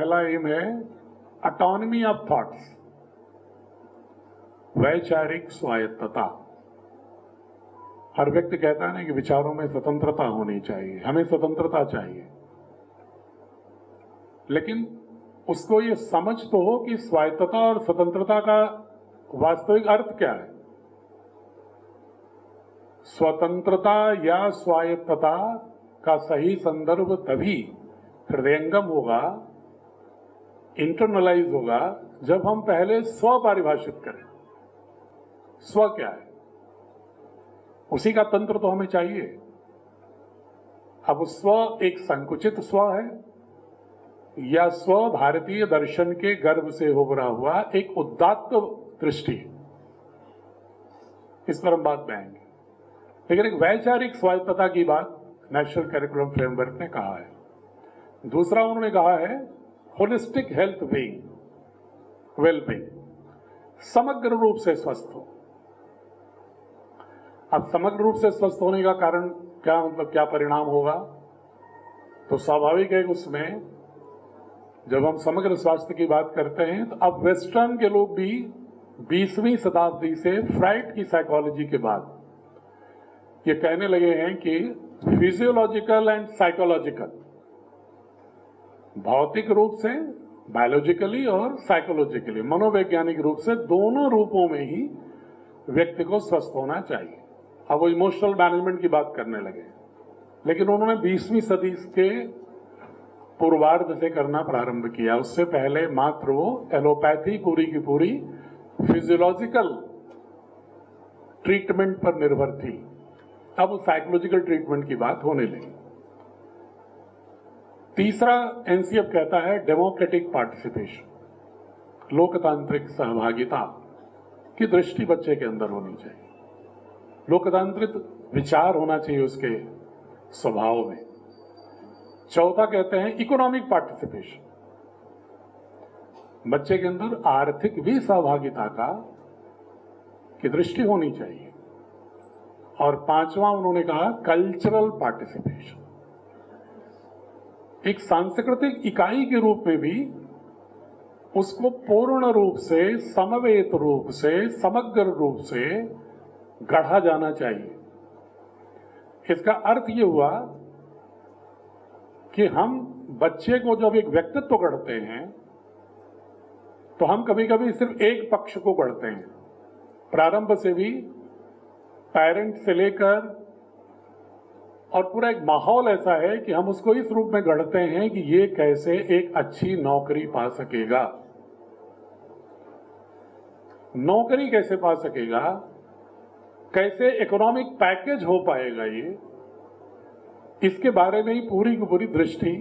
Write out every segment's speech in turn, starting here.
पहला एम है autonomy of thoughts, वैचारिक स्वायत्तता। हर व्यक्ति कहता है ना कि विचारों में स्वतंत्रता होनी चाहिए, हमें स्वतंत्रता चाहिए, लेकिन उसको ये समझ तो हो कि स्वायत्तता और स्वतंत्रता का वास्तविक अर्थ क्या है। स्वतंत्रता या स्वायत्तता का सही संदर्भ तभी हृदयंगम होगा, इंटरनलाइज होगा, जब हम पहले स्व परिभाषित करें। स्व क्या है, उसी का तंत्र तो हमें चाहिए। अब स्व एक संकुचित स्व है या स्व भारतीय दर्शन के गर्भ से उभरा हुआ एक उदात्त दृष्टि, इस पर हम बात में आएंगे। लेकिन एक वैचारिक स्वायत्तता की बात नेशनल करिकुलम फ्रेमवर्क ने कहा है। दूसरा उन्होंने कहा है होलिस्टिक हेल्थ बीइंग, वेलबींग, समग्र रूप से स्वस्थ हो। अब समग्र रूप से स्वस्थ होने का कारण क्या, मतलब क्या परिणाम होगा? तो स्वाभाविक है उसमें जब हम समग्र स्वास्थ्य की बात करते हैं तो अब वेस्टर्न के लोग भी 20वीं शताब्दी से फ्राइड की साइकोलॉजी के बाद ये कहने लगे हैं कि फिजियोलॉजिकल एंड साइकोलॉजिकल, भौतिक रूप से बायोलॉजिकली और साइकोलॉजिकली, मनोवैज्ञानिक रूप से, दोनों रूपों में ही व्यक्ति को स्वस्थ होना चाहिए। अब वो इमोशनल मैनेजमेंट की बात करने लगे, लेकिन उन्होंने 20वीं सदी के पूर्वार्ध से करना प्रारंभ किया। उससे पहले मात्र वो एलोपैथी पूरी की पूरी फिजियोलॉजिकल ट्रीटमेंट पर निर्भर थी। अब साइकोलॉजिकल ट्रीटमेंट की बात होने लगी। तीसरा एनसीएफ कहता है डेमोक्रेटिक पार्टिसिपेशन, लोकतांत्रिक सहभागिता की दृष्टि बच्चे के अंदर होनी चाहिए। लोकतांत्रिक विचार होना चाहिए उसके स्वभाव में। चौथा कहते हैं इकोनॉमिक पार्टिसिपेशन, बच्चे के अंदर आर्थिक भी सहभागिता का की दृष्टि होनी चाहिए। और पांचवा उन्होंने कहा कल्चरल पार्टिसिपेशन, एक सांस्कृतिक इकाई के रूप में भी उसको पूर्ण रूप से, समवेत रूप से, समग्र रूप से गढ़ा जाना चाहिए। इसका अर्थ ये हुआ कि हम बच्चे को जब एक व्यक्तित्व गढ़ते हैं तो हम कभी कभी सिर्फ एक पक्ष को गढ़ते हैं। प्रारंभ से भी पेरेंट से लेकर और पूरा एक माहौल ऐसा है कि हम उसको इस रूप में गढ़ते हैं कि ये कैसे एक अच्छी नौकरी पा सकेगा, नौकरी कैसे पा सकेगा, कैसे इकोनॉमिक पैकेज हो पाएगा, ये इसके बारे में ही पूरी की पूरी दृष्टि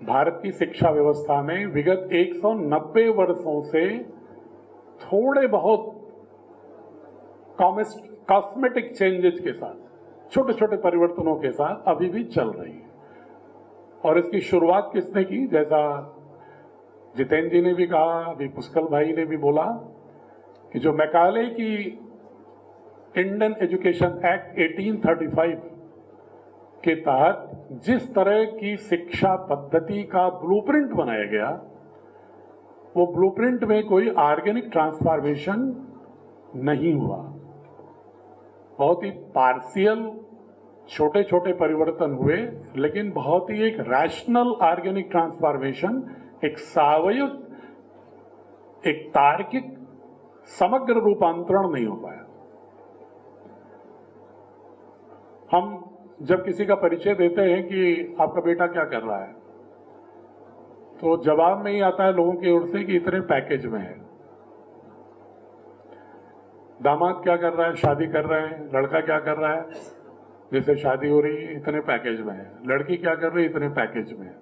भारत की शिक्षा व्यवस्था में विगत 190 वर्षों से थोड़े बहुत कॉस्मेटिक चेंजेस के साथ, छोटे छोटे परिवर्तनों के साथ अभी भी चल रही है। और इसकी शुरुआत किसने की? जैसा जितेंद्र जी ने भी कहा, अभी पुष्कल भाई ने भी बोला कि जो मैकाले की इंडियन एजुकेशन एक्ट 1835 के तहत जिस तरह की शिक्षा पद्धति का ब्लूप्रिंट बनाया गया, वो ब्लूप्रिंट में कोई ऑर्गेनिक ट्रांसफॉर्मेशन नहीं हुआ। बहुत ही पार्शियल छोटे छोटे परिवर्तन हुए, लेकिन बहुत ही एक रैशनल ऑर्गेनिक ट्रांसफॉर्मेशन, एक सावयव, एक तार्किक समग्र रूपांतरण नहीं हो पाया। हम जब किसी का परिचय देते हैं कि आपका बेटा क्या कर रहा है, तो जवाब में ही आता है लोगों की ओर से कि इतने पैकेज में है। दामाद क्या कर रहा है? शादी कर रहे हैं। लड़का क्या कर रहा है? जैसे शादी हो रही है, इतने पैकेज में है। लड़की क्या कर रही है? इतने पैकेज में है।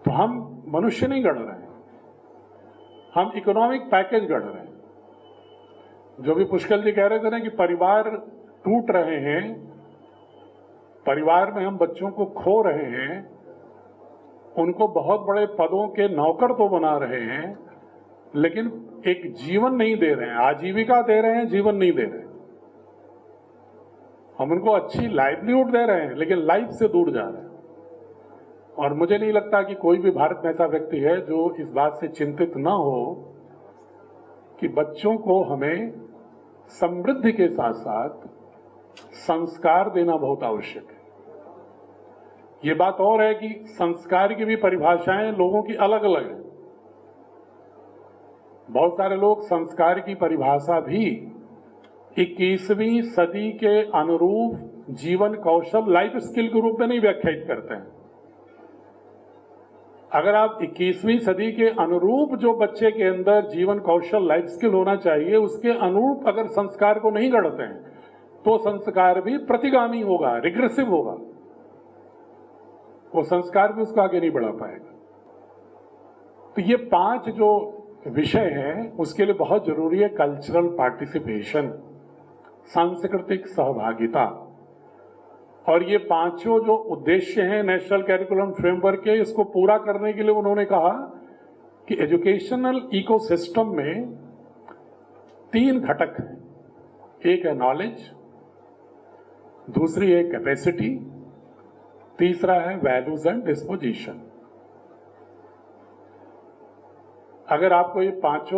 तो हम मनुष्य नहीं गढ़ रहे हैं, हम इकोनॉमिक पैकेज गढ़ रहे हैं। जो भी पुष्कल जी कह रहे थे ना कि परिवार टूट रहे हैं, परिवार में हम बच्चों को खो रहे हैं, उनको बहुत बड़े पदों के नौकर तो बना रहे हैं, लेकिन एक जीवन नहीं दे रहे हैं। आजीविका दे रहे हैं, जीवन नहीं दे रहे हैं। हम उनको अच्छी लाइवलीहुड दे रहे हैं, लेकिन लाइफ से दूर जा रहे हैं। और मुझे नहीं लगता कि कोई भी भारत में ऐसा व्यक्ति है जो इस बात से चिंतित न हो कि बच्चों को हमें समृद्धि के साथ साथ संस्कार देना बहुत आवश्यक है। ये बात और है कि संस्कार की भी परिभाषाएं लोगों की अलग अलग है। बहुत सारे लोग संस्कार की परिभाषा भी 21वीं सदी के अनुरूप जीवन कौशल लाइफ स्किल के रूप में नहीं व्याख्यायित करते हैं। अगर आप 21वीं सदी के अनुरूप जो बच्चे के अंदर जीवन कौशल लाइफ स्किल होना चाहिए उसके अनुरूप अगर संस्कार को नहीं गढ़ते हैं तो संस्कार भी प्रतिगामी होगा, रिग्रेसिव होगा, वो संस्कार भी उसको आगे नहीं बढ़ा पाएगा। तो ये 5 जो विषय हैं उसके लिए बहुत जरूरी है कल्चरल पार्टिसिपेशन, सांस्कृतिक सहभागिता। और ये 5 जो उद्देश्य हैं नेशनल कैरिकुलम फ्रेमवर्क के, इसको पूरा करने के लिए उन्होंने कहा कि एजुकेशनल इकोसिस्टम में 3 घटक हैं। एक है नॉलेज, दूसरी है कैपेसिटी, तीसरा है वैल्यूज एंड डिस्पोजिशन। अगर आपको ये 5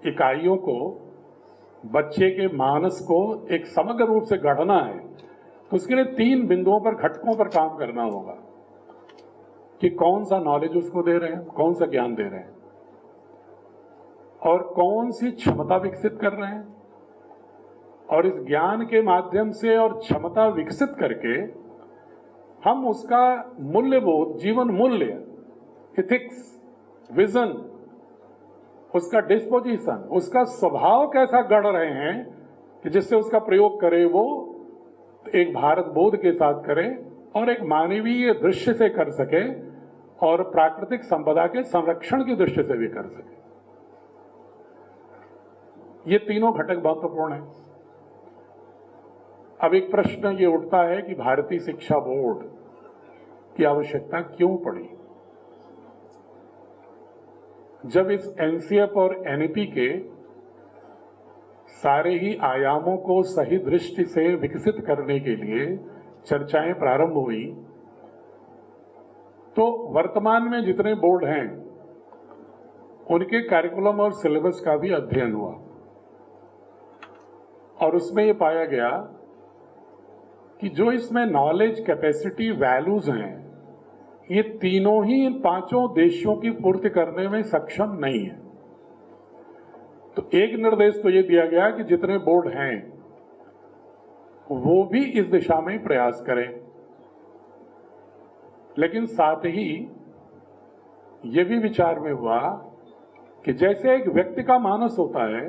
इकाइयों को बच्चे के मानस को एक समग्र रूप से गढ़ना है तो उसके लिए 3 बिंदुओं पर, घटकों पर काम करना होगा कि कौन सा नॉलेज उसको दे रहे हैं, कौन सा ज्ञान दे रहे हैं और कौन सी क्षमता विकसित कर रहे हैं। और इस ज्ञान के माध्यम से और क्षमता विकसित करके हम उसका मूल्यबोध, जीवन मूल्य, एथिक्स, विजन, उसका डिस्पोजिशन, उसका स्वभाव कैसा गढ़ रहे हैं कि जिससे उसका प्रयोग करे वो एक भारत बोध के साथ करे और एक मानवीय दृश्य से कर सके और प्राकृतिक संपदा के संरक्षण की दृष्टि से भी कर सके। ये तीनों घटक महत्वपूर्ण हैं। अब एक प्रश्न ये उठता है कि भारतीय शिक्षा बोर्ड की आवश्यकता क्यों पड़ी? जब इस एनसीएफ और एनईपी के सारे ही आयामों को सही दृष्टि से विकसित करने के लिए चर्चाएं प्रारंभ हुई तो वर्तमान में जितने बोर्ड हैं उनके कैरिकुलम और सिलेबस का भी अध्ययन हुआ और उसमें ये पाया गया कि जो इसमें नॉलेज, कैपेसिटी, वैल्यूज हैं, ये तीनों ही इन 5 उद्देश्यों की पूर्ति करने में सक्षम नहीं है। तो एक निर्देश तो ये दिया गया कि जितने बोर्ड हैं वो भी इस दिशा में प्रयास करें, लेकिन साथ ही ये भी विचार में हुआ कि जैसे एक व्यक्ति का मानस होता है,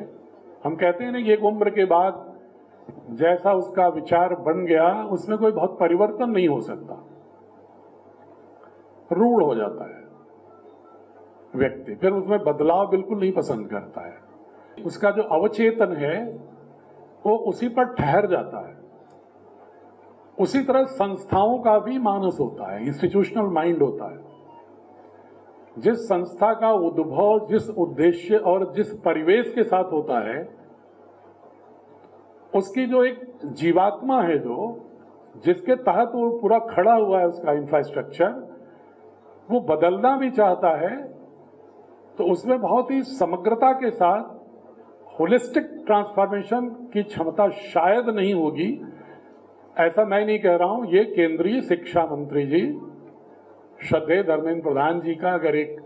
हम कहते हैं ना कि एक उम्र के बाद जैसा उसका विचार बन गया उसमें कोई बहुत परिवर्तन नहीं हो सकता, रूढ़ हो जाता है व्यक्ति, फिर उसमें बदलाव बिल्कुल नहीं पसंद करता है, उसका जो अवचेतन है वो उसी पर ठहर जाता है। उसी तरह संस्थाओं का भी मानस होता है, इंस्टीट्यूशनल माइंड होता है। जिस संस्था का उद्भव जिस उद्देश्य और जिस परिवेश के साथ होता है उसकी जो एक जीवात्मा है, जो जिसके तहत वो पूरा खड़ा हुआ है, उसका इंफ्रास्ट्रक्चर, वो बदलना भी चाहता है तो उसमें बहुत ही समग्रता के साथ होलिस्टिक ट्रांसफॉर्मेशन की क्षमता शायद नहीं होगी। ऐसा मैं नहीं कह रहा हूं, ये केंद्रीय शिक्षा मंत्री जी श्रद्धेय धर्मेंद्र प्रधान जी का अगर एक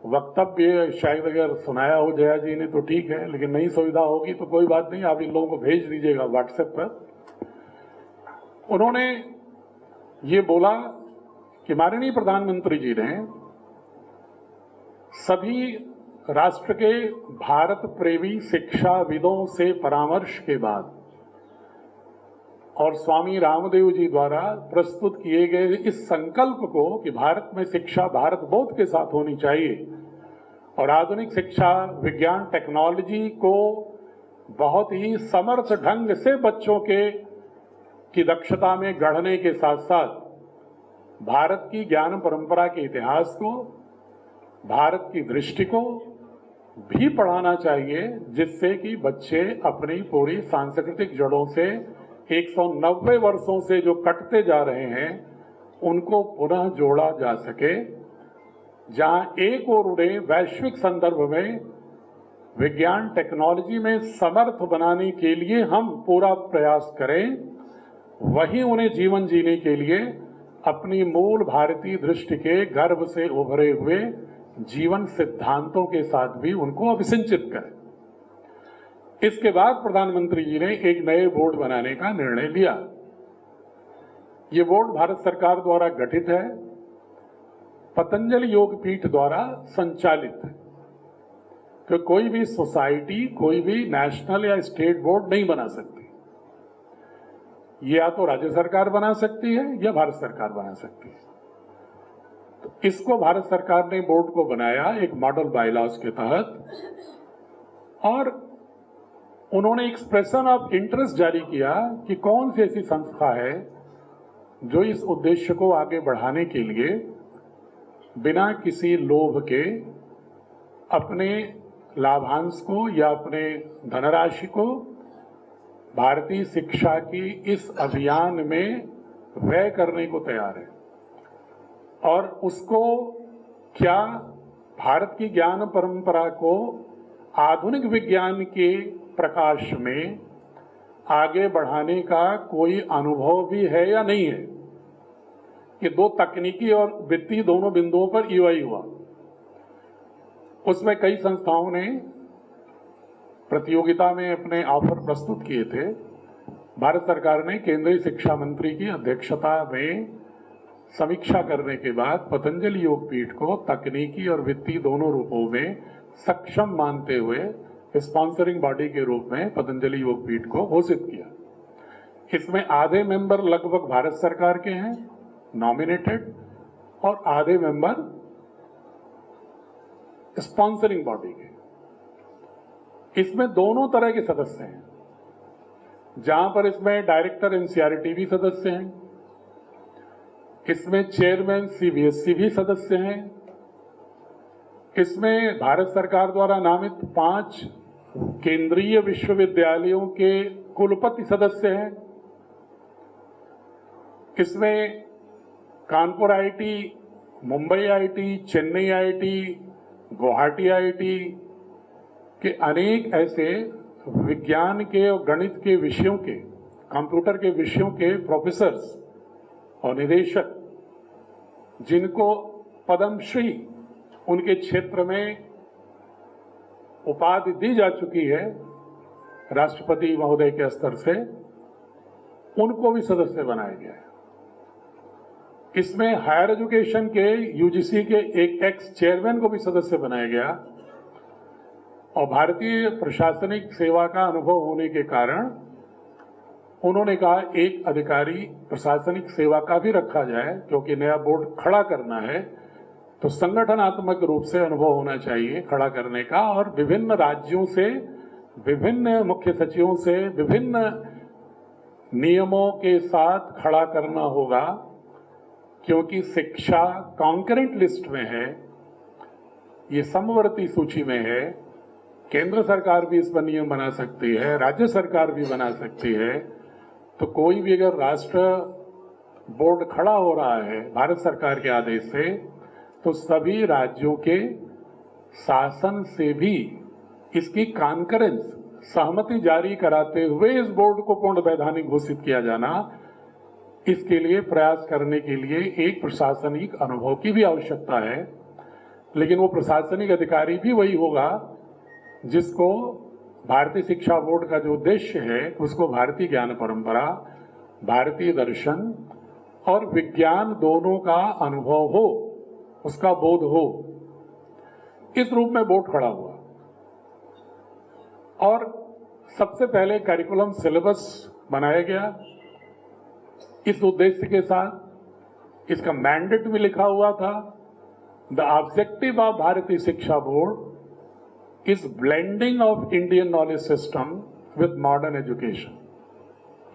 वक्तव्य शायद अगर सुनाया हो जया जी ने तो ठीक है, लेकिन नहीं सुविधा होगी तो कोई बात नहीं, आप इन लोगों को भेज दीजिएगा व्हाट्सएप पर। उन्होंने ये बोला कि माननीय प्रधानमंत्री जी ने सभी राष्ट्र के भारत प्रेमी शिक्षाविदों से परामर्श के बाद और स्वामी रामदेव जी द्वारा प्रस्तुत किए गए इस संकल्प को कि भारत में शिक्षा भारत बोध के साथ होनी चाहिए और आधुनिक शिक्षा विज्ञान टेक्नोलॉजी को बहुत ही समर्थ ढंग से बच्चों की दक्षता में गढ़ने के साथ साथ भारत की ज्ञान परंपरा के इतिहास को, भारत की दृष्टि को भी पढ़ाना चाहिए, जिससे कि बच्चे अपनी पूरी सांस्कृतिक जड़ों से 190 वर्षों से जो कटते जा रहे हैं उनको पुनः जोड़ा जा सके, जहां एक ओर उन्हें वैश्विक संदर्भ में विज्ञान टेक्नोलॉजी में समर्थ बनाने के लिए हम पूरा प्रयास करें, वहीं उन्हें जीवन जीने के लिए अपनी मूल भारतीय दृष्टि के गर्भ से उभरे हुए जीवन सिद्धांतों के साथ भी उनको अभिसिंचित करें। इसके बाद प्रधानमंत्री जी ने एक नए बोर्ड बनाने का निर्णय लिया। ये बोर्ड भारत सरकार द्वारा गठित है, पतंजलि योग पीठ द्वारा संचालित है। कि कोई भी सोसाइटी, कोई भी नेशनल या स्टेट बोर्ड नहीं बना सकती। ये या तो राज्य सरकार बना सकती है या भारत सरकार बना सकती है। तो इसको भारत सरकार ने बोर्ड को बनाया एक मॉडल बायलॉज के तहत, और उन्होंने एक्सप्रेशन ऑफ इंटरेस्ट जारी किया कि कौन सी ऐसी संस्था है जो इस उद्देश्य को आगे बढ़ाने के लिए बिना किसी लोभ के अपने लाभांश को या अपने धनराशि को भारतीय शिक्षा की इस अभियान में व्यय करने को तैयार है, और उसको क्या भारत की ज्ञान परंपरा को आधुनिक विज्ञान के प्रकाश में आगे बढ़ाने का कोई अनुभव भी है या नहीं है। ये दो तकनीकी और वित्तीय दोनों बिंदुओं पर ईवाई हुआ। उसमें कई संस्थाओं ने प्रतियोगिता में अपने ऑफर प्रस्तुत किए थे। भारत सरकार ने केंद्रीय शिक्षा मंत्री की अध्यक्षता में समीक्षा करने के बाद पतंजलि योग पीठ को तकनीकी और वित्तीय दोनों रूपों में सक्षम मानते हुए स्पॉन्सरिंग बॉडी के रूप में पतंजलि योग पीठ को घोषित किया। इसमें आधे मेंबर लगभग भारत सरकार के हैं नॉमिनेटेड, और आधे मेंबर स्पॉन्सरिंग बॉडी के। इसमें दोनों तरह के सदस्य हैं, जहां पर इसमें डायरेक्टर एनसीईआरटी भी सदस्य हैं, इसमें चेयरमैन सीबीएसई भी सदस्य हैं, इसमें भारत सरकार द्वारा नामित 5 केंद्रीय विश्वविद्यालयों के कुलपति सदस्य हैं, इसमें Kanpur IIT, Mumbai IIT, Chennai IIT, Guwahati IIT के अनेक ऐसे विज्ञान के और गणित के विषयों के, कंप्यूटर के विषयों के प्रोफेसर्स और निदेशक, जिनको पद्मश्री उनके क्षेत्र में उपाधि दी जा चुकी है राष्ट्रपति महोदय के स्तर से, उनको भी सदस्य बनाया गया है। इसमें हायर एजुकेशन के यूजीसी के एक एक्स चेयरमैन को भी सदस्य बनाया गया, और भारतीय प्रशासनिक सेवा का अनुभव होने के कारण उन्होंने कहा एक अधिकारी प्रशासनिक सेवा का भी रखा जाए, क्योंकि नया बोर्ड खड़ा करना है तो संगठनात्मक रूप से अनुभव होना चाहिए खड़ा करने का, और विभिन्न राज्यों से, विभिन्न मुख्य सचिवों से, विभिन्न नियमों के साथ खड़ा करना होगा, क्योंकि शिक्षा कॉन्करेंट लिस्ट में है, ये समवर्ती सूची में है। केंद्र सरकार भी इस पर नियम बना सकती है, राज्य सरकार भी बना सकती है। तो कोई भी अगर राष्ट्र बोर्ड खड़ा हो रहा है भारत सरकार के आदेश से, तो सभी राज्यों के शासन से भी इसकी कॉन्करेंस, सहमति जारी कराते हुए इस बोर्ड को पूर्ण वैधानिक घोषित किया जाना, इसके लिए प्रयास करने के लिए एक प्रशासनिक अनुभव की भी आवश्यकता है। लेकिन वो प्रशासनिक अधिकारी भी वही होगा जिसको भारतीय शिक्षा बोर्ड का जो उद्देश्य है उसको भारतीय ज्ञान परंपरा, भारतीय दर्शन और विज्ञान दोनों का अनुभव हो, उसका बोध हो। इस रूप में बोर्ड खड़ा हुआ, और सबसे पहले करिकुलम सिलेबस बनाया गया इस उद्देश्य के साथ। इसका मैंडेट में लिखा हुआ था, द ऑब्जेक्टिव ऑफ भारतीय शिक्षा board is blending of Indian knowledge system with modern education.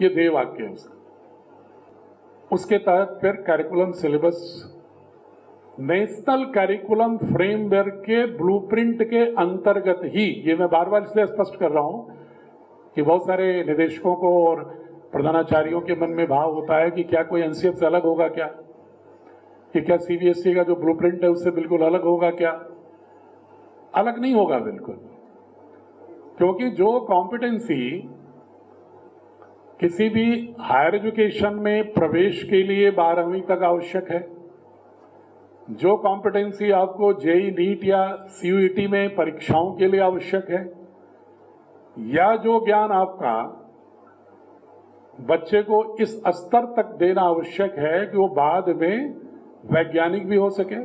ये ध्येय वाक्य है उसका। उसके तहत फिर curriculum syllabus national curriculum framework के ब्लूप्रिंट के अंतर्गत ही, ये मैं बार बार इसलिए स्पष्ट कर रहा हूं कि बहुत सारे निदेशकों को और प्रधानाचार्यों के मन में भाव होता है कि क्या कोई एनसीएफ से अलग होगा क्या, कि क्या सीबीएसई का जो ब्लूप्रिंट है उससे बिल्कुल अलग होगा क्या? अलग नहीं होगा बिल्कुल, क्योंकि जो कॉम्पिटेंसी किसी भी हायर एजुकेशन में प्रवेश के लिए 12वीं तक आवश्यक है, जो कॉम्पिटेंसी आपको जेई नीट या सीयूईटी में परीक्षाओं के लिए आवश्यक है, या जो ज्ञान आपका बच्चे को इस स्तर तक देना आवश्यक है कि वो बाद में वैज्ञानिक भी हो सके,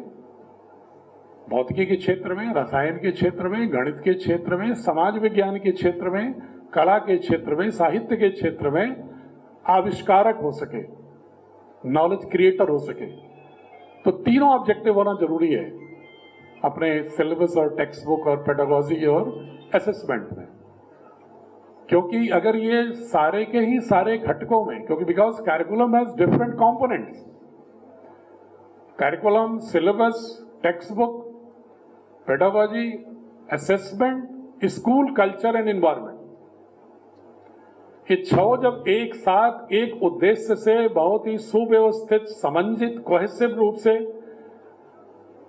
भौतिकी के क्षेत्र में, रसायन के क्षेत्र में, गणित के क्षेत्र में, समाज विज्ञान के क्षेत्र में, कला के क्षेत्र में, साहित्य के क्षेत्र में आविष्कारक हो सके, नॉलेज क्रिएटर हो सके। तो तीनों ऑब्जेक्टिव होना जरूरी है अपने सिलेबस और टेक्स्ट बुक और पेडागोजी और असेसमेंट में, क्योंकि अगर ये सारे के ही सारे घटकों में, क्योंकि because curriculum has different components, curriculum, syllabus, text book, pedagogy, assessment, school culture and environment, ये छह जब एक साथ एक उद्देश्य से बहुत ही सुव्यवस्थित, समन्वित, कोहेसिव रूप से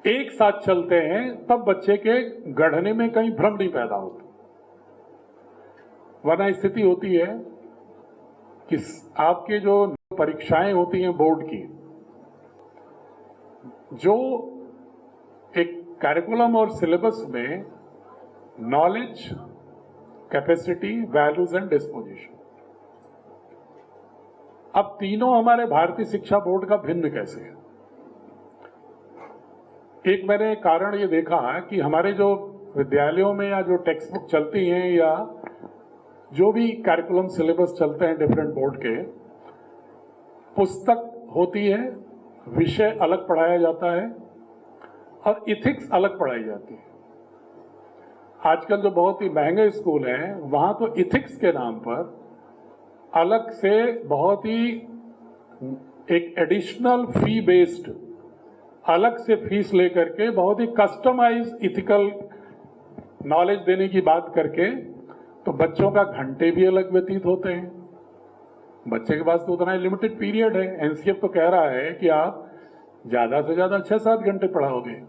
एक साथ चलते हैं, तब बच्चे के गढ़ने में कहीं भ्रम नहीं पैदा होता। वरना स्थिति होती है कि आपके जो परीक्षाएं होती हैं बोर्ड की, जो एक कैरिकुलम और सिलेबस में knowledge, capacity, values and disposition, अब तीनों हमारे भारतीय शिक्षा बोर्ड का भिन्न कैसे है? एक मैंने कारण ये देखा कि हमारे जो विद्यालयों में या जो टेक्स्ट बुक चलती हैं या जो भी कैरिकुलम सिलेबस चलते हैं डिफरेंट बोर्ड के, पुस्तक होती है, विषय अलग पढ़ाया जाता है और इथिक्स अलग पढ़ाई जाती है। आजकल जो बहुत ही महंगे स्कूल हैं वहां तो इथिक्स के नाम पर अलग से बहुत ही एक एडिशनल फी बेस्ड अलग से फीस लेकर के बहुत ही कस्टमाइज इथिकल नॉलेज देने की बात करके, तो बच्चों का घंटे भी अलग व्यतीत होते हैं। बच्चे के पास तो उतना लिमिटेड पीरियड है। एनसीएफ तो कह रहा है कि आप ज्यादा से ज्यादा 6-7 घंटे पढ़ाओगे,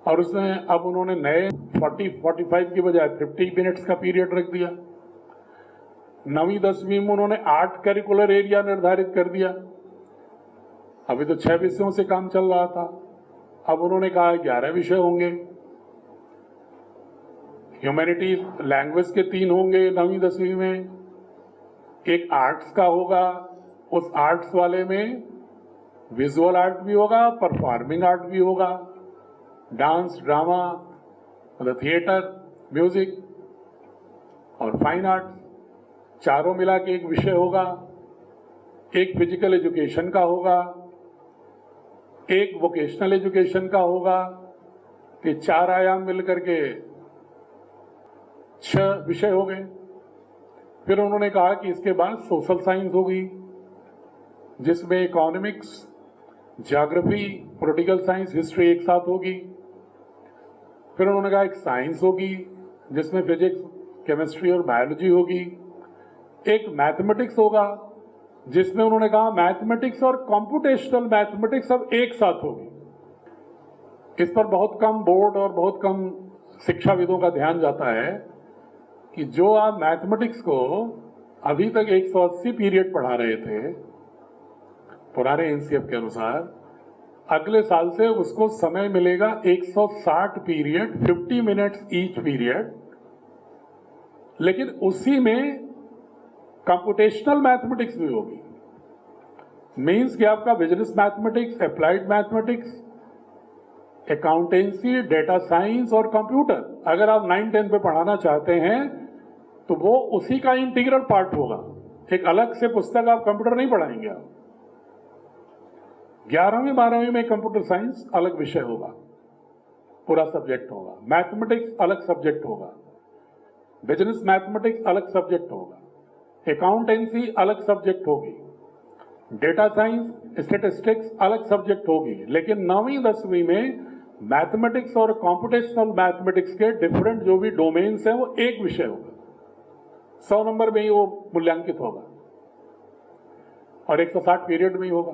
और उसमें अब उन्होंने नए 40-45 की बजाय 50 मिनट्स का पीरियड रख दिया। 9वीं-10वीं में उन्होंने 8 करिकुलर एरिया निर्धारित कर दिया। अभी तो 6 विषयों से काम चल रहा था, अब उन्होंने कहा 11 विषय होंगे। ह्यूमैनिटीज, लैंग्वेज के 3 होंगे 9वीं-10वीं में, एक आर्ट्स का होगा, उस आर्ट्स वाले में विजुअल आर्ट भी होगा, परफॉर्मिंग आर्ट भी होगा, डांस, ड्रामा, मतलब थिएटर, म्यूजिक और फाइन आर्ट्स, चारों मिला के एक विषय होगा। एक फिजिकल एजुकेशन का होगा, एक वोकेशनल एजुकेशन का होगा, कि 4 आयाम मिलकर के 6 विषय हो गए। फिर उन्होंने कहा कि इसके बाद सोशल साइंस होगी, जिसमें economics, geography, political science, history एक साथ होगी। फिर उन्होंने कहा एक साइंस होगी जिसमें फिजिक्स, केमिस्ट्री और बायोलॉजी होगी। एक मैथमेटिक्स होगा जिसमें उन्होंने कहा मैथमेटिक्स और कंप्यूटेशनल मैथमेटिक्स सब एक साथ होगी। इस पर बहुत कम बोर्ड और बहुत कम शिक्षाविदों का ध्यान जाता है कि जो आप मैथमेटिक्स को अभी तक 180 पीरियड पढ़ा रहे थे पुराने एनसीएफ के अनुसार, अगले साल से उसको समय मिलेगा 160 पीरियड, 50 मिनट्स ईच पीरियड, लेकिन उसी में कंप्यूटेशनल मैथमेटिक्स भी होगी। मीन्स कि आपका business mathematics, applied mathematics, accountancy, data science और कंप्यूटर अगर आप 9-10 पे पढ़ाना चाहते हैं तो वो उसी का इंटीग्रल पार्ट होगा। एक अलग से पुस्तक आप कंप्यूटर नहीं पढ़ाएंगे। आप 11वीं 12वीं में कंप्यूटर साइंस अलग विषय होगा, पूरा सब्जेक्ट होगा। मैथमेटिक्स अलग सब्जेक्ट होगा, बिजनेस मैथमेटिक्स अलग सब्जेक्ट होगा, अकाउंटेंसी अलग सब्जेक्ट होगी, डेटा साइंस, स्टैटिस्टिक्स अलग सब्जेक्ट होगी। लेकिन 9वीं-10वीं में मैथमेटिक्स और कंप्यूटेशनल मैथमेटिक्स के डिफरेंट जो भी डोमेन्स हैं वो एक विषय होगा। 100 नंबर में ही वो मूल्यांकित होगा और 160 पीरियड में ही होगा।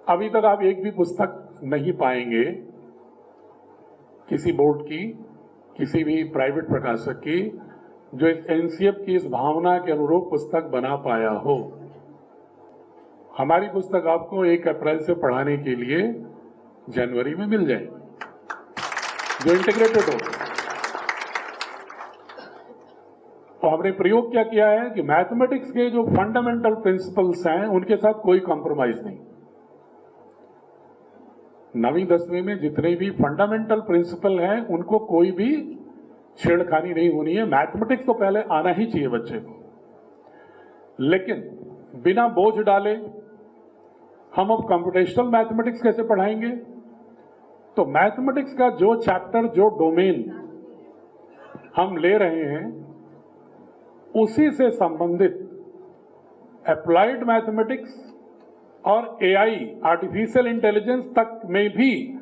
अभी तक आप एक भी पुस्तक नहीं पाएंगे किसी बोर्ड की, किसी भी प्राइवेट प्रकाशक की, जो इस एनसीएफ की इस भावना के अनुरूप पुस्तक बना पाया हो। हमारी पुस्तक आपको 1 अप्रैल से पढ़ाने के लिए जनवरी में मिल जाएगी, जो इंटीग्रेटेड हो। तो हमने प्रयोग क्या किया है कि मैथमेटिक्स के जो फंडामेंटल प्रिंसिपल्स हैं उनके साथ कोई कॉम्प्रोमाइज नहीं। 9वीं 10वीं में जितने भी फंडामेंटल प्रिंसिपल हैं उनको कोई भी छेड़खानी नहीं होनी है। मैथमेटिक्स तो पहले आना ही चाहिए बच्चे को, लेकिन बिना बोझ डाले हम अब कंप्यूटेशनल मैथमेटिक्स कैसे पढ़ाएंगे। तो मैथमेटिक्स का जो चैप्टर, जो डोमेन हम ले रहे हैं, उसी से संबंधित अप्लाइड मैथमेटिक्स और एआई, आर्टिफिशियल इंटेलिजेंस तक में भी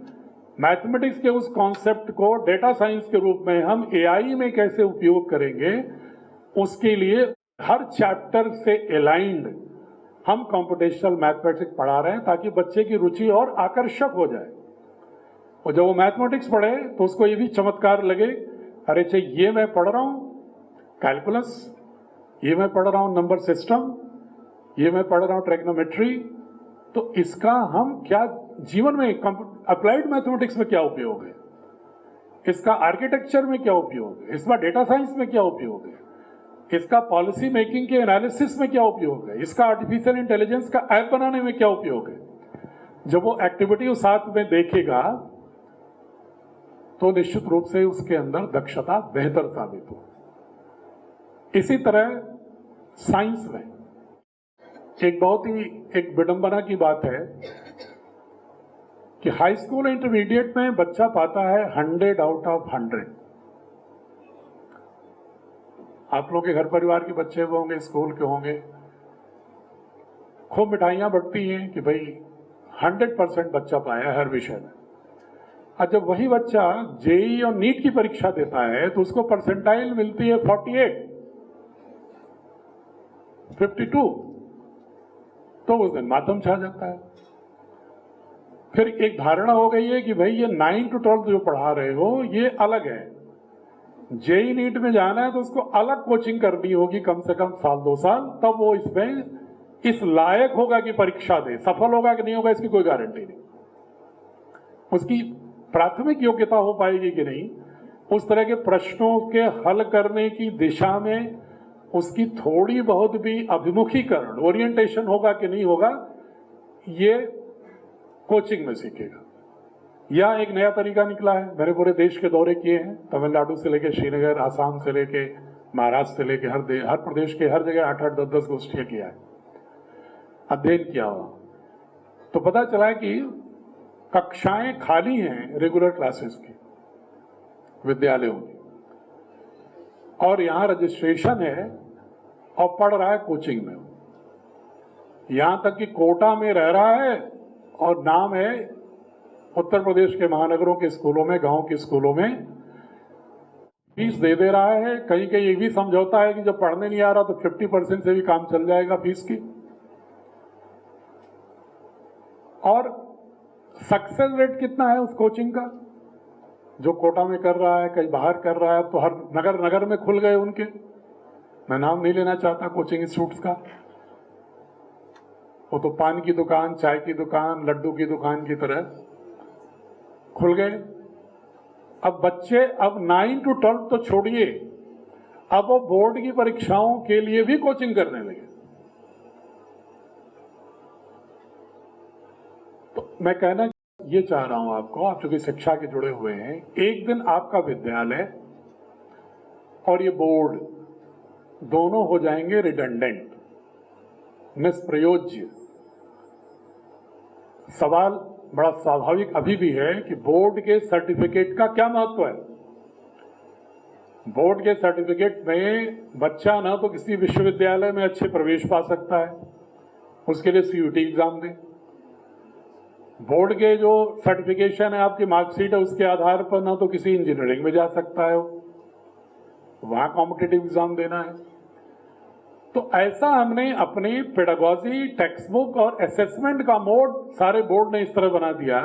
मैथमेटिक्स के उस कॉन्सेप्ट को डेटा साइंस के रूप में हम एआई में कैसे उपयोग करेंगे, उसके लिए हर चैप्टर से अलाइंड हम कंप्यूटेशनल मैथमेटिक्स पढ़ा रहे हैं, ताकि बच्चे की रुचि और आकर्षक हो जाए। और जब वो मैथमेटिक्स पढ़े तो उसको ये भी चमत्कार लगे, अरे अच्छा ये मैं पढ़ रहा हूं कैलकुलस, ये मैं पढ़ रहा हूं नंबर सिस्टम, ये मैं पढ़ रहा हूं ट्रिग्नोमेट्री, तो इसका हम क्या जीवन में अप्लाइड मैथमेटिक्स में क्या उपयोग है, इसका आर्किटेक्चर में क्या उपयोग है, इसका डेटा साइंस में क्या उपयोग है, इसका पॉलिसी मेकिंग के एनालिसिस में क्या उपयोग है, इसका आर्टिफिशियल इंटेलिजेंस का ऐप बनाने में क्या उपयोग है। जब वो एक्टिविटी उस साथ में देखेगा तो निश्चित रूप से उसके अंदर दक्षता बेहतर साबित हो। इसी तरह साइंस में एक बहुत ही एक विडंबना की बात है कि हाई स्कूल इंटरमीडिएट में बच्चा पाता है 100 आउट ऑफ 100। आप लोग के घर परिवार के बच्चे वो होंगे, स्कूल के होंगे, खूब मिठाइयां बढ़ती हैं कि भाई 100% बच्चा पाया हर विषय में। और जब वही बच्चा जेईई और नीट की परीक्षा देता है तो उसको परसेंटाइल मिलती है 48, 52, तो उस दिन मातम छा जाता है। फिर एक धारणा हो गई है कि भाई ये 9 to 12 जो पढ़ा रहे हो ये अलग है, जेईई नीट में जाना है तो उसको अलग कोचिंग करनी होगी, कम से कम 1-2 साल, तब वो इसमें इस लायक होगा कि परीक्षा दे। सफल होगा कि नहीं होगा इसकी कोई गारंटी नहीं, उसकी प्राथमिक योग्यता हो पाएगी कि नहीं, उस तरह के प्रश्नों के हल करने की दिशा में उसकी थोड़ी बहुत भी अभिमुखीकरण, ओरिएंटेशन होगा कि नहीं होगा, ये कोचिंग में सीखेगा। या एक नया तरीका निकला है, मैंने पूरे देश के दौरे किए हैं, तमिलनाडु से लेकर श्रीनगर, आसाम से लेकर महाराष्ट्र से लेकर हर प्रदेश के हर जगह 8-8, 10-10 गोष्ठियां किया है, अध्ययन किया हुआ। तो पता चला कि कक्षाएं खाली हैं रेगुलर क्लासेस की विद्यालयों की, और यहां रजिस्ट्रेशन है और पढ़ रहा है कोचिंग में, यहां तक कि कोटा में रह रहा है और नाम है उत्तर प्रदेश के महानगरों के स्कूलों में, गांव के स्कूलों में फीस दे रहा है। कहीं कहीं ये भी समझौता है कि जब पढ़ने नहीं आ रहा तो 50% से भी काम चल जाएगा फीस की। और सक्सेस रेट कितना है उस कोचिंग का, जो कोटा में कर रहा है, कहीं बाहर कर रहा है, तो हर नगर नगर में खुल गए उनके, मैं नाम नहीं लेना चाहता कोचिंग इंस्टीट्यूट्स का, वो तो पान की दुकान, चाय की दुकान, लड्डू की दुकान की तरह खुल गए। अब बच्चे अब 9 to 12 तो छोड़िए, अब वो बोर्ड की परीक्षाओं के लिए भी कोचिंग करने लगे। तो मैं कहना ये चाह रहा हूं आपको, आप चूंकि शिक्षा के जुड़े हुए हैं, एक दिन आपका विद्यालय और ये बोर्ड दोनों हो जाएंगे रिडंडेंट, निष्प्रयोज्य। सवाल बड़ा स्वाभाविक अभी भी है कि बोर्ड के सर्टिफिकेट का क्या महत्व है। बोर्ड के सर्टिफिकेट में बच्चा ना तो किसी विश्वविद्यालय में अच्छे प्रवेश पा सकता है, उसके लिए सीयूटी एग्जाम दे। बोर्ड के जो सर्टिफिकेशन है, आपकी मार्कशीट है, उसके आधार पर ना तो किसी इंजीनियरिंग में जा सकता है, वहां कॉम्पिटिटिव एग्जाम देना है। तो ऐसा हमने अपनी पेडागोजी, टेक्स्ट बुक और असेसमेंट का मोड सारे बोर्ड ने इस तरह बना दिया,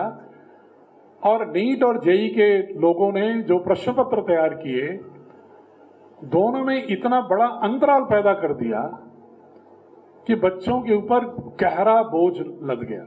और नीट और जेई के लोगों ने जो प्रश्न पत्र तैयार किए, दोनों में इतना बड़ा अंतराल पैदा कर दिया कि बच्चों के ऊपर गहरा बोझ लद गया।